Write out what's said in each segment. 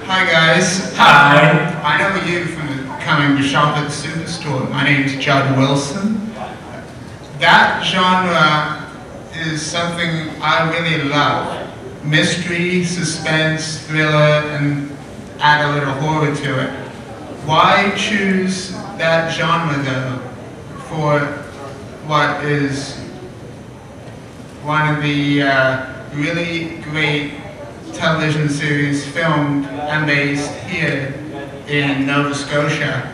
Hi guys. Hi. I know you from coming to shop at the Superstore. My name's Judd Wilson. That genre is something I really love. Mystery, suspense, thriller, and add a little horror to it. Why choose that genre though for what is one of the really great television series filmed and based here in Nova Scotia?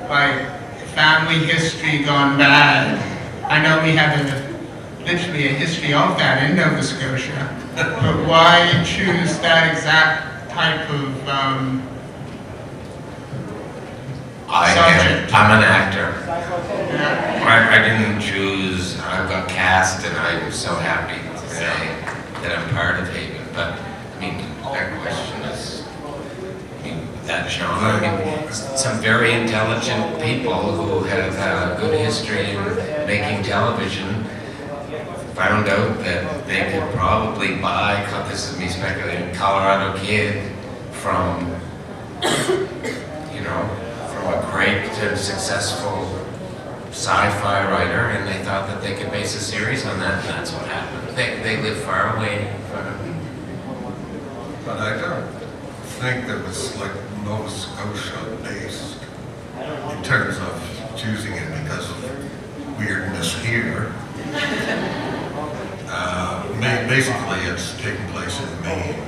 Like family history gone bad. I know we have literally a history of that in Nova Scotia, but why choose that exact type of subject? I'm an actor. Yeah. I didn't choose, I got cast and I'm so happy to say that I'm part of Haven. But, I mean, that question is, I mean, that genre, I mean, some very intelligent people who have a good history in making television found out that they could probably buy, this is me speculating, Colorado Kid from, you know, from a great and successful sci-fi writer, and they thought that they could base a series on that, and that's what happened. They live far away from. But I don't think that was like Nova Scotia based in terms of choosing it because of weirdness here. Basically, it's taking place in Maine,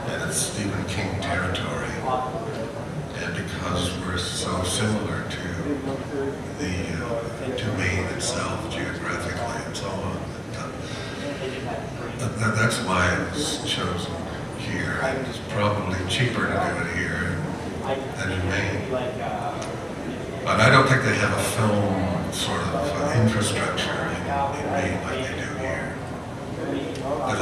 and it's Stephen King territory. And because we're so similar to Maine itself, geographically and so on, that's why it was chosen here. It's probably cheaper to do it here than in Maine. But I don't think they have a film sort of infrastructure in Maine like they do here. Does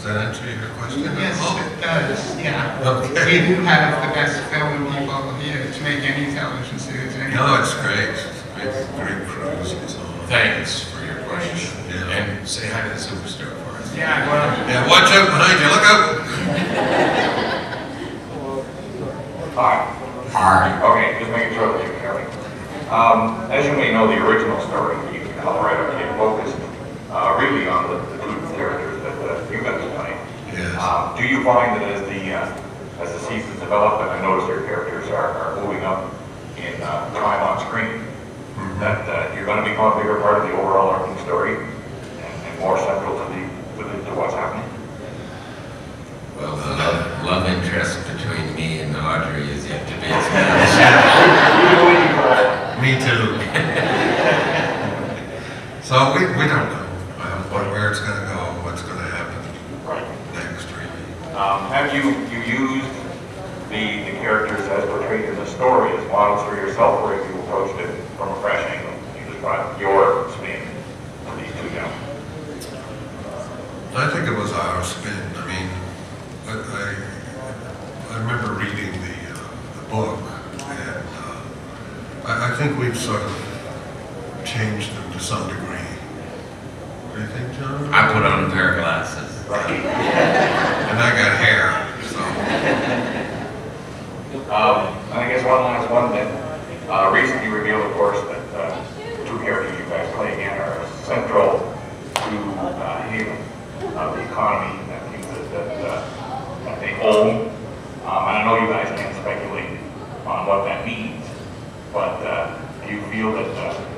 that answer your question? Yes, it does, yeah. Okay. We do have the best film people here to make any television series. No, it's great. It's great crews and so on. Thanks for your question. Yeah. And say hi to the Superstore for us. Yeah, well. Yeah, watch out behind you, look out! Hi. Hi. Okay, just making sure that you can hear me. As you may know, the original story, the Colorado Kid, focused really on the two characters that you guys play. Yes. Do you find that as the seasons develop, and I notice your characters are moving up in time on screen, that you're going to become a bigger part of the overall arcing story and more central to what's happening? Well, the love interest between me and Audrey is yet to be established. Me too. So we don't know where it's going to go, what's going to happen next, really. Have you used the characters as portrayed in the story as models for yourself, or have you approached it from a fresh angle? You just brought your spin to these two gentlemen. I think it was our spin. I mean, I remember reading the book, and I think we've sort of changed them to some degree. What do you think, John? I put on a pair of glasses. And I got hair, so. And I guess one last one that recently revealed, of course, that the two characters you guys play again are central to Haven, the economy and things that they own. And I know you guys can't speculate on what that means, but do you feel that,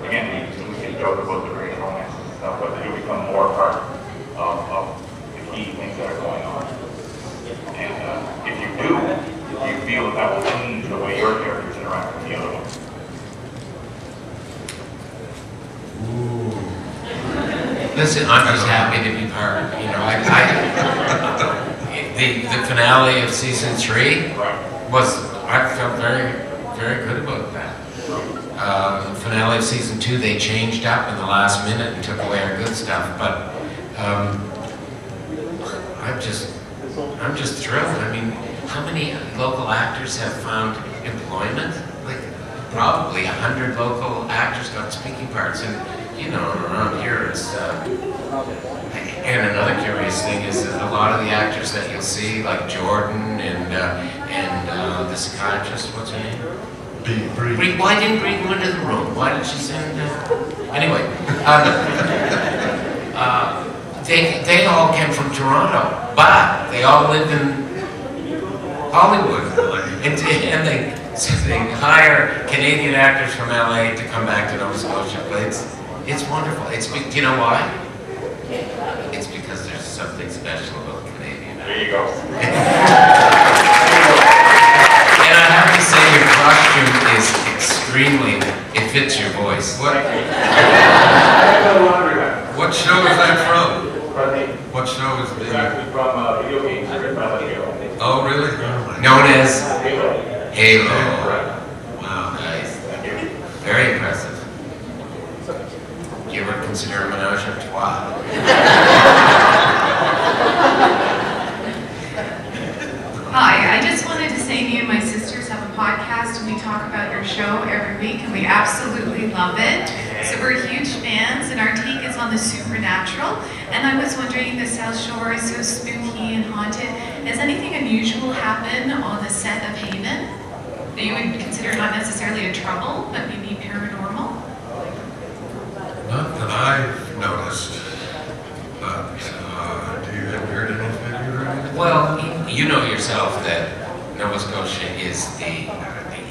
again, we can joke about the great romance and stuff, but that you become more part of the key things that are going on? And if you do you feel that will change the way your characters interact with the other one? Listen, I'm just happy to be part. You know, the finale of season 3 was, I felt very, very good about that. The finale of season 2, they changed up in the last minute and took away our good stuff, but I'm just thrilled. I mean, how many local actors have found employment? Like, probably 100 local actors got speaking parts, and you know, around here it's. And another curious thing is that a lot of the actors that you'll see, like Jordan and the psychiatrist, what's her name? Bree. Why didn't Bree go into the room? Why did she send anyway, they all came from Toronto, but they all lived in Hollywood. And they hire Canadian actors from LA to come back to Nova Scotia. But it's wonderful. Do you know why? It's because there's something special about Canadian. There you go. And I have to say, your costume is extremely, it fits your voice. What show is that from? Pardon me? What show is It's the... actually from video games written by Halo. Oh, really? Known as Halo. Correct. Wow, nice. Thank you. Very impressive. Do you ever consider a menage a trois? Hi, I just wanted to say me and my sisters have a podcast and we talk about your show every week and we absolutely love it. So we're huge fans and our take is on the supernatural. And I was wondering, the South Shore is so spooky and haunted. Has anything unusual happened on the set of Haven that you would consider not necessarily a trouble, but maybe paranormal? Not that I've noticed, but have you heard anything? Well, you know yourself that Nova Scotia is the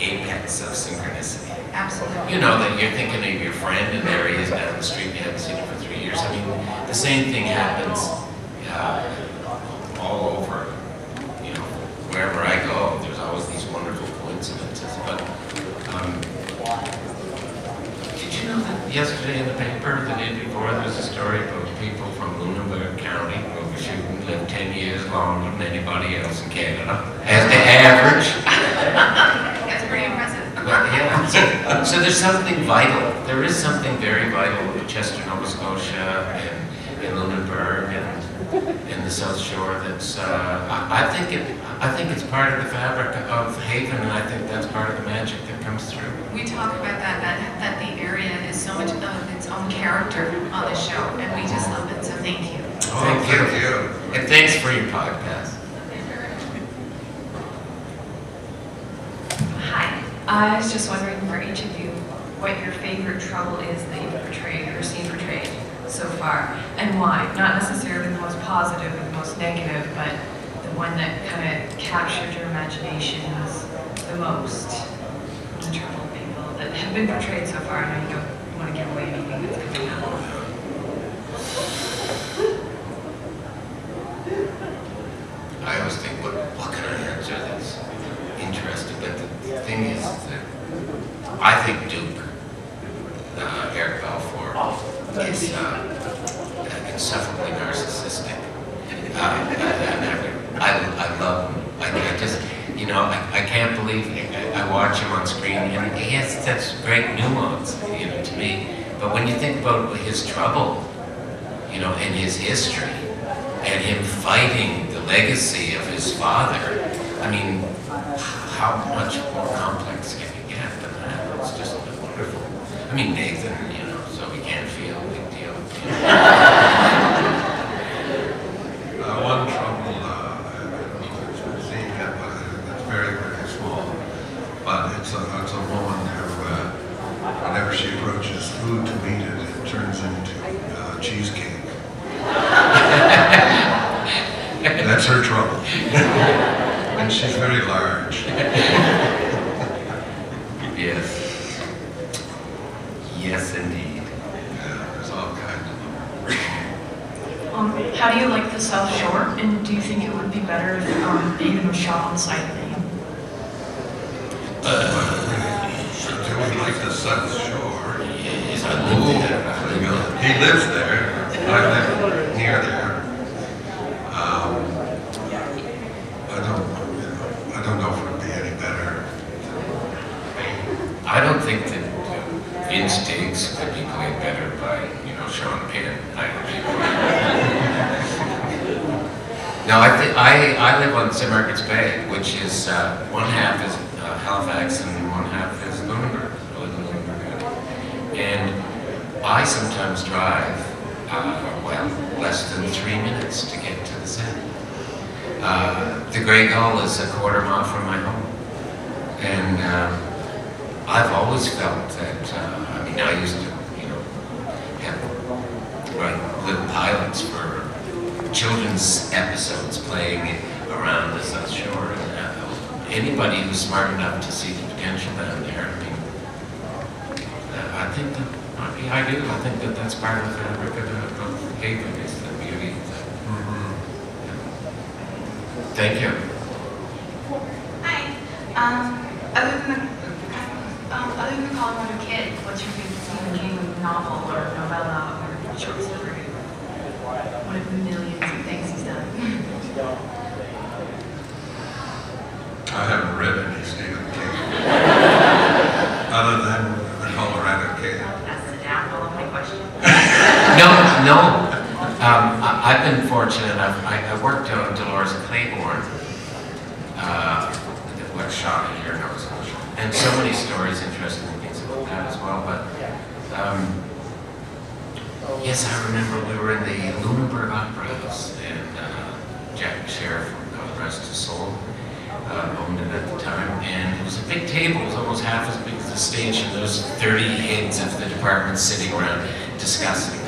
apex of synchronicity. Absolutely. You know that you're thinking of your friend and there he is down the street, you haven't seen him for 3 years. I mean, the same thing happens all over, you know, wherever I go, there's always these wonderful coincidences. But did you know that yesterday in the paper, the day before, there was a story about people from Lunenburg County who were shooting lived 10 years longer than anybody else in Canada, as the average. That's pretty impressive. Well, yeah, so there's something vital. There is something very vital with Chester, Nova Scotia, and Lunenburg, and the South Shore. That's I think it's part of the fabric of Haven, and I think that's part of the magic that comes through. We talk about that the area is so much of its own character on the show, and we just love it. So thank you. Oh, thank you. And thanks for your podcast. Hi. I was just wondering for each of you what your favorite trouble is that you've portrayed or seen portrayed so far, and why. Not necessarily the most positive or the most negative, but the one that kind of captured your imaginations the most. The troubled people that have been portrayed so far. I know you don't want to give away anything that's coming out. I always think, what can I answer that's interesting? But the thing is that I think Duke, Eric Balfour, is insufferably narcissistic. I love him. I just, you know, I can't believe I watch him on screen, and he has such great nuance, you know, to me. But when you think about his trouble, you know, and his history, and him fighting the legacy of his father, I mean, how much more complex can you get than that? It's just wonderful. I mean, Nathan, you know, so he can't feel a big deal. You know? One trouble, I don't know if it's been seen yet, but it's very, very small. But it's a woman who, whenever she approaches food to eat it, it turns into cheesecake. That's her trouble. And she's very large. Yes. Yes, indeed. Yeah, there's all kinds of them. How do you like the South Shore, and do you think it would be better if Haven was shot on site of Haven? Do we like the South Shore? Yes, I Ooh, lived there. he lives there. I live near there. I don't know if it would be any better. I don't think that Vince Diggs could be played better by, you know, Sean Penn. No, I live on St. Margaret's Bay, which is one half is Halifax and one half is Lunenburg. And I sometimes drive, well, less than 3 minutes to get to the set. The Grey Gull is a quarter-mile from my home. And I've always felt that, I mean, I used to, you know, write little pilots for children's episodes playing around the South Shore. And anybody who's smart enough to see the potential down there, I mean, I think that, I do. I think that that's part of the fabric of Haven, is the beauty of that. Thank you. Hi. Other than the Colorado Kid, what's your favorite Stephen King novel or novella or short story? One of the millions of things he's done. I haven't read any Stephen King. Other than the Colorado Kid. That's the downfall of my question. No. I've been fortunate enough. I worked on Dolores Claiborne, what shot in here in Nova Scotia, and so many stories, interesting things about that as well. But yes, I remember we were in the Lunenburg Opera House, and Jack Sheriff, God rest his soul, owned it at the time, and it was a big table. It was almost half as big as the stage, and there was 30 heads of the department sitting around discussing.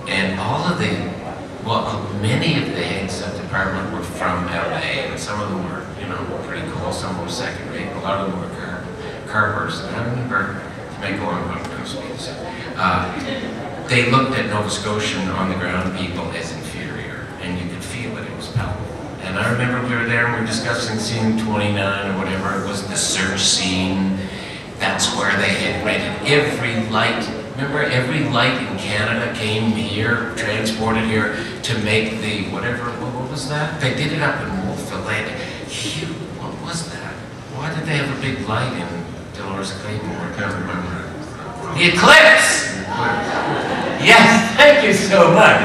And all of the, well, many of the heads of the department were from LA, and some of them were, you know, pretty cool, some were second rate, a lot of them were carpers. And I remember, to make a long speech, they looked at Nova Scotian on the ground people as inferior, and you could feel it was palpable. And I remember we were there and we were discussing scene 29 or whatever, it was the search scene. That's where they had rented every light. Remember, every light in Canada came here, transported here to make the, whatever, what was that? They did it up in Wolfville. What was that? Why did they have a big light in Dolores Claiborne? I can't remember it. The eclipse! Yes, thank you so much.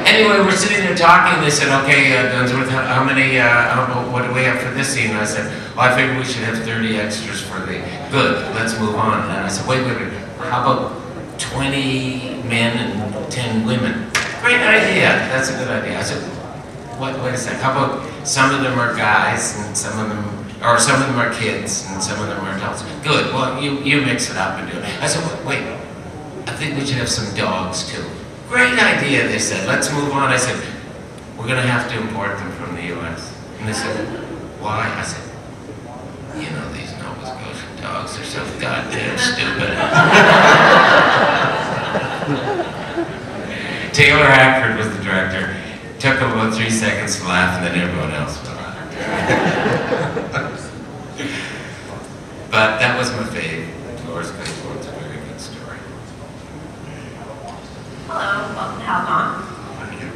Anyway, we're sitting there talking, and they said, okay, Dunsworth, how many, what do we have for this scene? And I said, well, I figured we should have 30 extras for the, good, let's move on. And I said, wait, how about 20 men and 10 women? Great idea, that's a good idea. I said, wait a sec, how about some of them are guys, and some of them are kids, and some of them are adults? Good, well, you mix it up and do it. I said, wait, I think we should have some dogs too. Great idea, they said, let's move on. I said, we're gonna have to import them from the US. And they said, why? I said, you know, these Nova Scotian dogs are so goddamn stupid. Taylor Hackford was the director. Took him about 3 seconds to laugh, and then everyone else would laugh. But that was my fave. Dolores Claiborne's a very good story. Hello, welcome to Hal-Con. Thank you.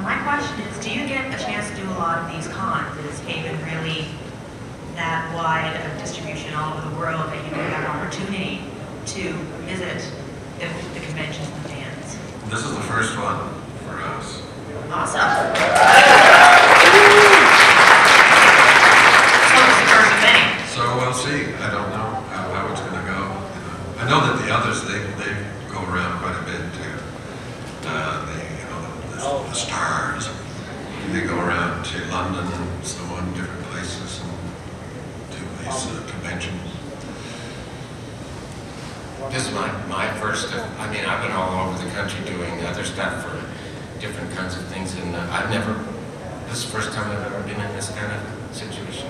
My question is, do you get a chance to do a lot of these cons? Is Haven really that wide of distribution all over the world that you have an opportunity to visit the conventions and stands? This is the first one for us. Awesome. So it's the first of many. So we'll see. I don't know how it's going to go. I know that the others, they go around quite a bit too. The stars. They go around to London and so on, different places, and do these conventions. This is my first, I mean, I've been all over the country doing other stuff for different kinds of things, and this is the first time I've ever been in this kind of situation.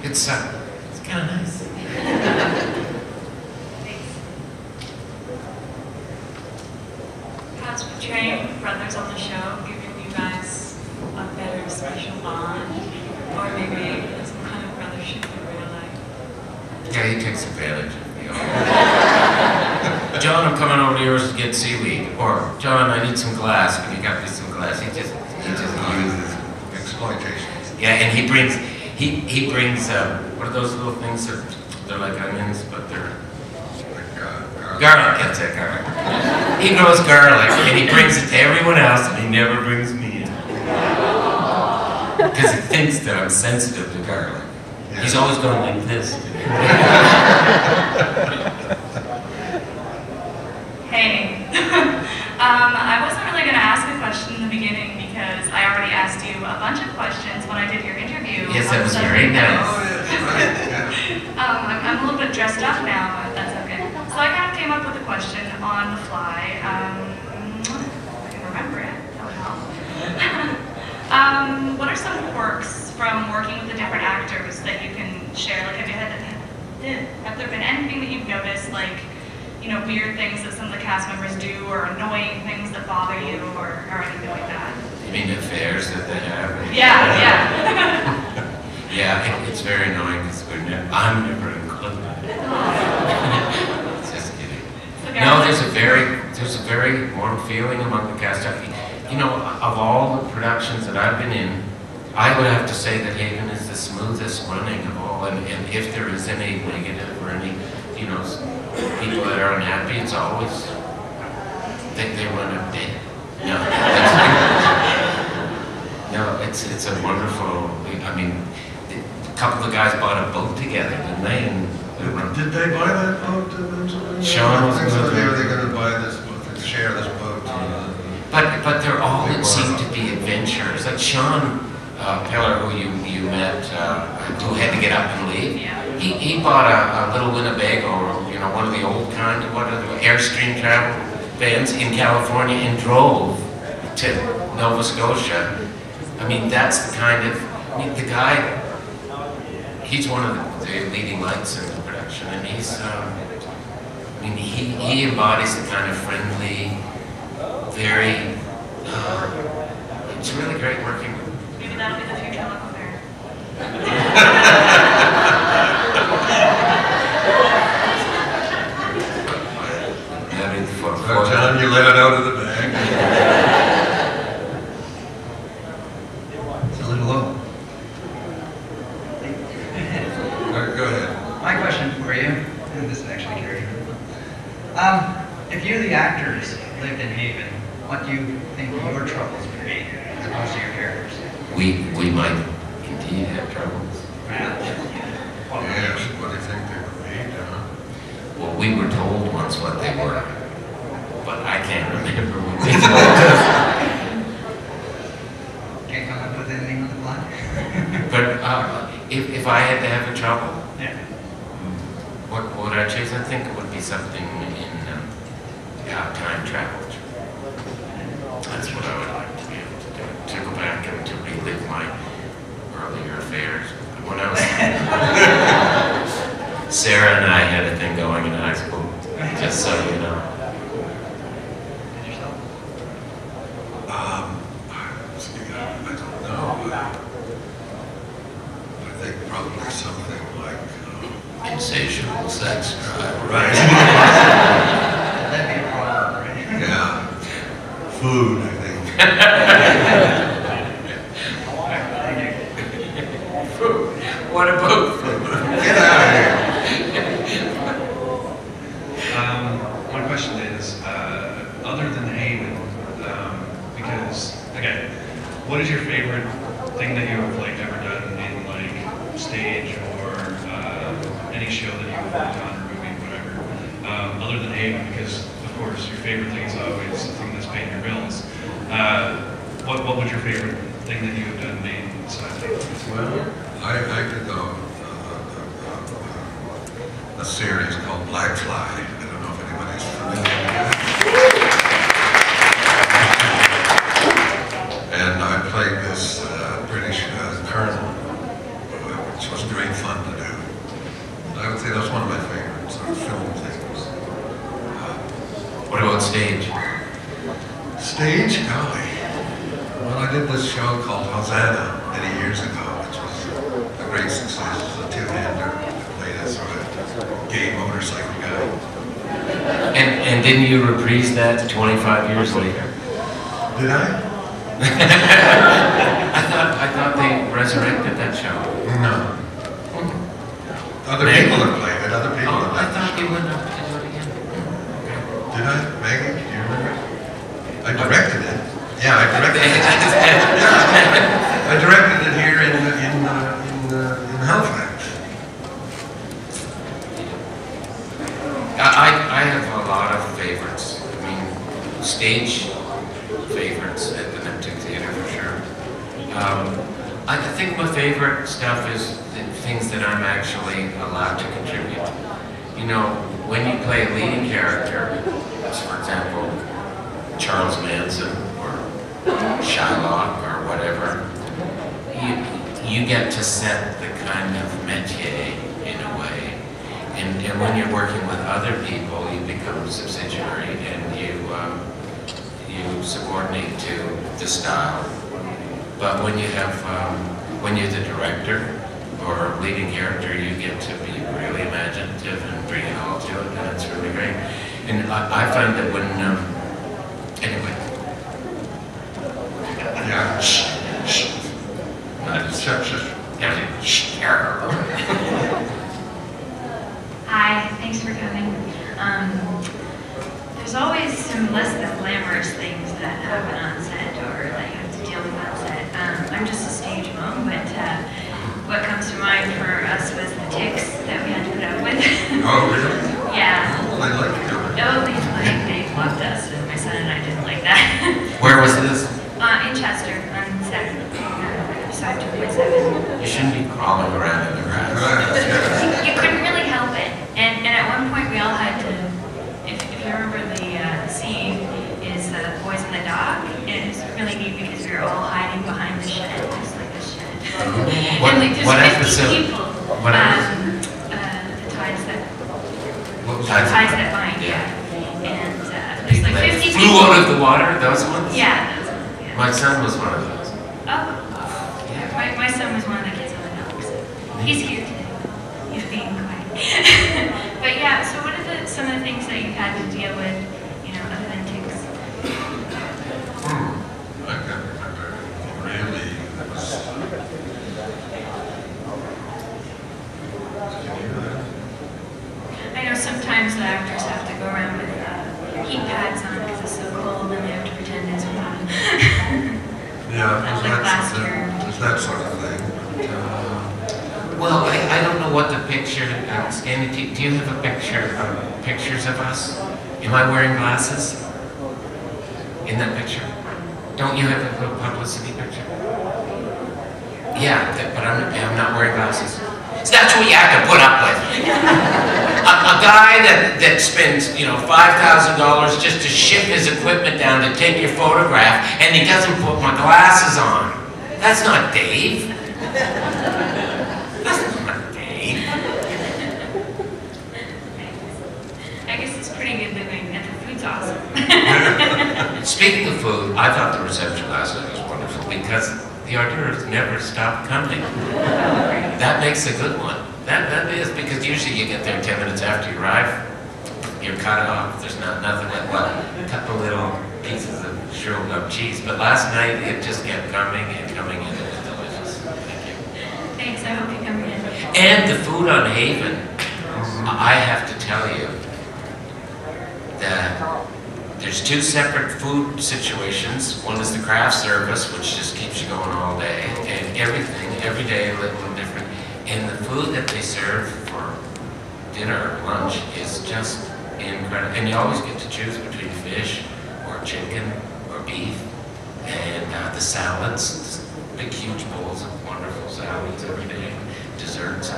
It's kind of nice. Has portraying brothers on the show given you guys a better special bond? Or maybe some kind of brothership in real life? Yeah, he takes advantage of me. John, I'm coming over to yours to get seaweed. Or, John, I need some glass. Can you got me some glass? He just uses Exploitation. Yeah, and he brings, what are those little things that, they're like onions, but they're garlic, that's it, garlic. He grows garlic, and he brings it to everyone else, and he never brings me in. Because he thinks that I'm sensitive to garlic. He's always going like this. Hey. I wasn't really going to ask a question in the beginning because I already asked you you a bunch of questions when I did your interview. Yes, that was very nice. I'm a little bit dressed up now, but that's okay. So I kind of came up with a question on the fly. If I can remember it, that would help. What are some quirks from working with the different actors that you can share? Like, have there been anything that you've noticed, like, you know, weird things that some of the cast members do, or annoying things that bother you, or anything like that? You mean affairs that they have? Yeah. Yeah, it's very annoying because I'm never included. Just kidding. Okay. No, there's a very warm feeling among the cast. You know, of all the productions that I've been in, I would have to say that Haven is the smoothest running of all. And if there is any negative or any, you know, people that are unhappy, it's always they run a bit. No, it's a wonderful. I mean, a couple of guys bought a boat together, didn't they? And did they buy that boat? Sean was going to. They were going to buy this boat, share this boat. But they're all that seem to be adventurers. Like Sean Peller, who you met, who had to get up and leave. He bought a little Winnebago, you know, one of the old kind, what are the Airstream travel vans in California, and drove to Nova Scotia. I mean, that's the kind of, I mean, the guy, he's one of the leading lights in the production, and he's, I mean, he embodies the kind of friendly, very, it's really great working with him. Maybe that'll be the future look there. John, you let it out of the bag. It's a little low. Go ahead. My question for you, and this is actually Carrie. If you, the actors, lived in Haven, what do you think your troubles would be as opposed to your characters? We might indeed have troubles. Yes, what do you think they would be, John? Well, we were told once what they were, but I can't remember what they told us. Can't come up with anything on the fly? But if I had to have a trouble, Yeah. what would I choose? I think it would be something in time travel. That's what I would like to be able to do. To go back and to relive my earlier affairs. When I was Sarah and I had a thing going in high school, just so you know. And yourself? I don't know. I think probably something like Insatiable sex drive. right. That'd be a problem, right? Yeah. Food, I think. Food. What about food? Get out of here. My question is, other than Haven, because, again, what is your favorite thing that you have like ever done in like stage or any show that you have worked on or movie, whatever, other than Haven? Because of course your favorite thing is always the thing that's paying your bills. What was your favorite thing that you have done made besides Haven? Well, I did a series called Black Fly. I don't know if anybody's familiar with it. And I played this British colonel, which was great fun to do. I would say that's one of my favorite sort of film things. What about stage? Stage? Golly. Well, I did this show called Hosanna many years ago, which was a great success. It was a two-hander. I played a sort of gay motorcycle guy. And didn't you reprise that 25 years later? Did I? I thought they resurrected that show. No. Other people have played it. Other people have I played thought it. you went up to do it again. Did I? Maggie, do you remember? I directed it. Yeah, I directed it. I directed it here in Halifax. I have a lot of favorites. I mean, stage favorites at the Neptune Theatre for sure. I think my favorite stuff is the things that I'm actually allowed to contribute. You know, when you play a leading character, as for example, Charles Manson or Shylock or whatever, you get to set the kind of métier in a way. And when you're working with other people, you become subsidiary and you subordinate to the style. But when you have, when you're the director or leading character, you get to be really imaginative and bring it all to it, and it's really great. And I find that when, anyway. Yeah. Shh. Hi, thanks for coming. There's always some less than glamorous things that happen on set or that you have to deal with on set. I'm just a stage mom, but what comes to mind for us was the ticks that we had to put up with. Oh, really? Yeah. They liked you. Oh, they loved us, and my son and I didn't like that. Where was this? In Chester, on 7, beside 2.7. You shouldn't be crawling around in the grass. You couldn't really help it. And at one point we all had to, if you remember the scene, is the boys in the dock. And it's really neat because we were all hiding behind the shed, just like a shed. What, and like there's what 50 episode? people. What episode? The tides that, Tides that bind, yeah. And there's like 50 flew people. out of the water, those ones? Yeah, those ones, yeah. My son was one of those. Oh. My son was one of the kids on the dock, so he's here today. He's being quiet. But yeah, so what are some of the things that you've had to deal with, you know, other than ticks? I can't remember. Really, it was... I know sometimes the actors have to go around with heat pads on because it's so cold and they have to pretend it's warm. Yeah, Like last year. that sort of thing. Well, I don't know what the picture, Scanny, do you have a picture, pictures of us? Am I wearing glasses? In that picture? Don't you have a little publicity picture? Yeah, but I'm not wearing glasses. So that's what you have to put up with. A guy that spends, you know, $5,000 just to ship his equipment down to take your photograph, and he doesn't put my glasses on. That's not Dave. That's not Dave. I guess it's pretty good living and the food's awesome. Speaking of food, I thought the reception last night was wonderful because the hors d'oeuvres never stop coming. That makes a good one. That is, because usually you get there 10 minutes after you arrive, you're cut off. There's nothing like, well, a couple little pieces of shriveled up cheese. But last night, it just kept coming and coming, and it was delicious. Thank you. Thanks, I hope you come again. And the food on Haven, I have to tell you that there's two separate food situations. One is the craft service, which just keeps you going all day, and everything, every day, a little different. And the food that they serve for dinner or lunch is just incredible. And you always get to choose between fish or chicken or beef, and the salads, big huge bowls of wonderful salads every day, desserts.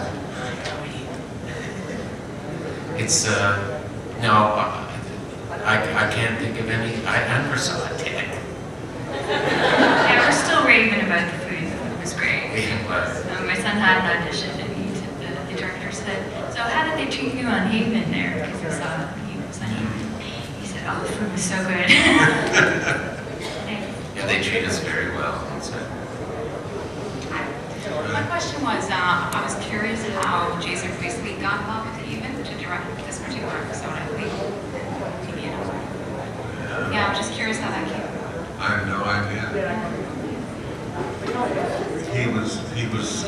It's, no, I can't think of any. I never saw a tick. Yeah, we're still raving about the food. It was great. It was. My son had an audition, and the director said, "So how did they treat you on Haven there?" Because he saw he was on Haven. He said, "Oh, the food was so good." Yeah, they treat us very well. So. My question was, I was curious how Jason Priestley got involved with Haven to direct this particular episode, I believe. Yeah, I'm just curious how that came about. I have no idea. He was.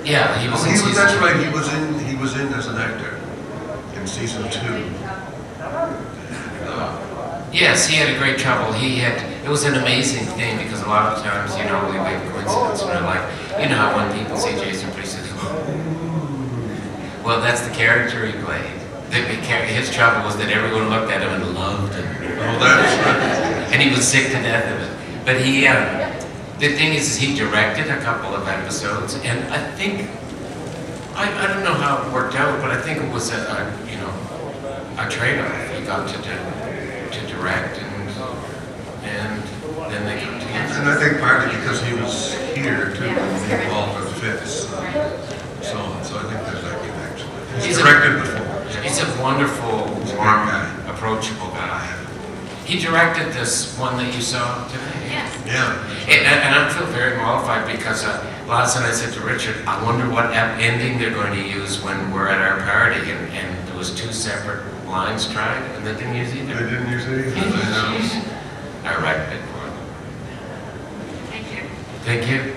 Yeah, he was in season That's 2. right. He was in as an actor in season 2. Yes, he had a great trouble. It was an amazing thing because a lot of times, you know, we make coincidence and we're like, you know how when people see Jason Priestley, well, that's the character he played. His trouble was that everyone looked at him and loved him. Oh, that's right. And he was sick to death of it. But The thing is he directed a couple of episodes, and I think, I don't know how it worked out, but I think it was a trade-off. He got to direct, and then they got to use it. And I think partly because he was here too, involved with Fitz, so on. So I think there's that connection. He's directed before. He's a wonderful, warm, approachable guy. He directed this one that you saw today. Yes. Yeah. And I feel very mollified because last night I said to Richard, I wonder what ending they're going to use when we're at our party. And there was 2 separate lines tried, and they didn't use either. They didn't use it either. I wrecked it for them. Thank you. Thank you.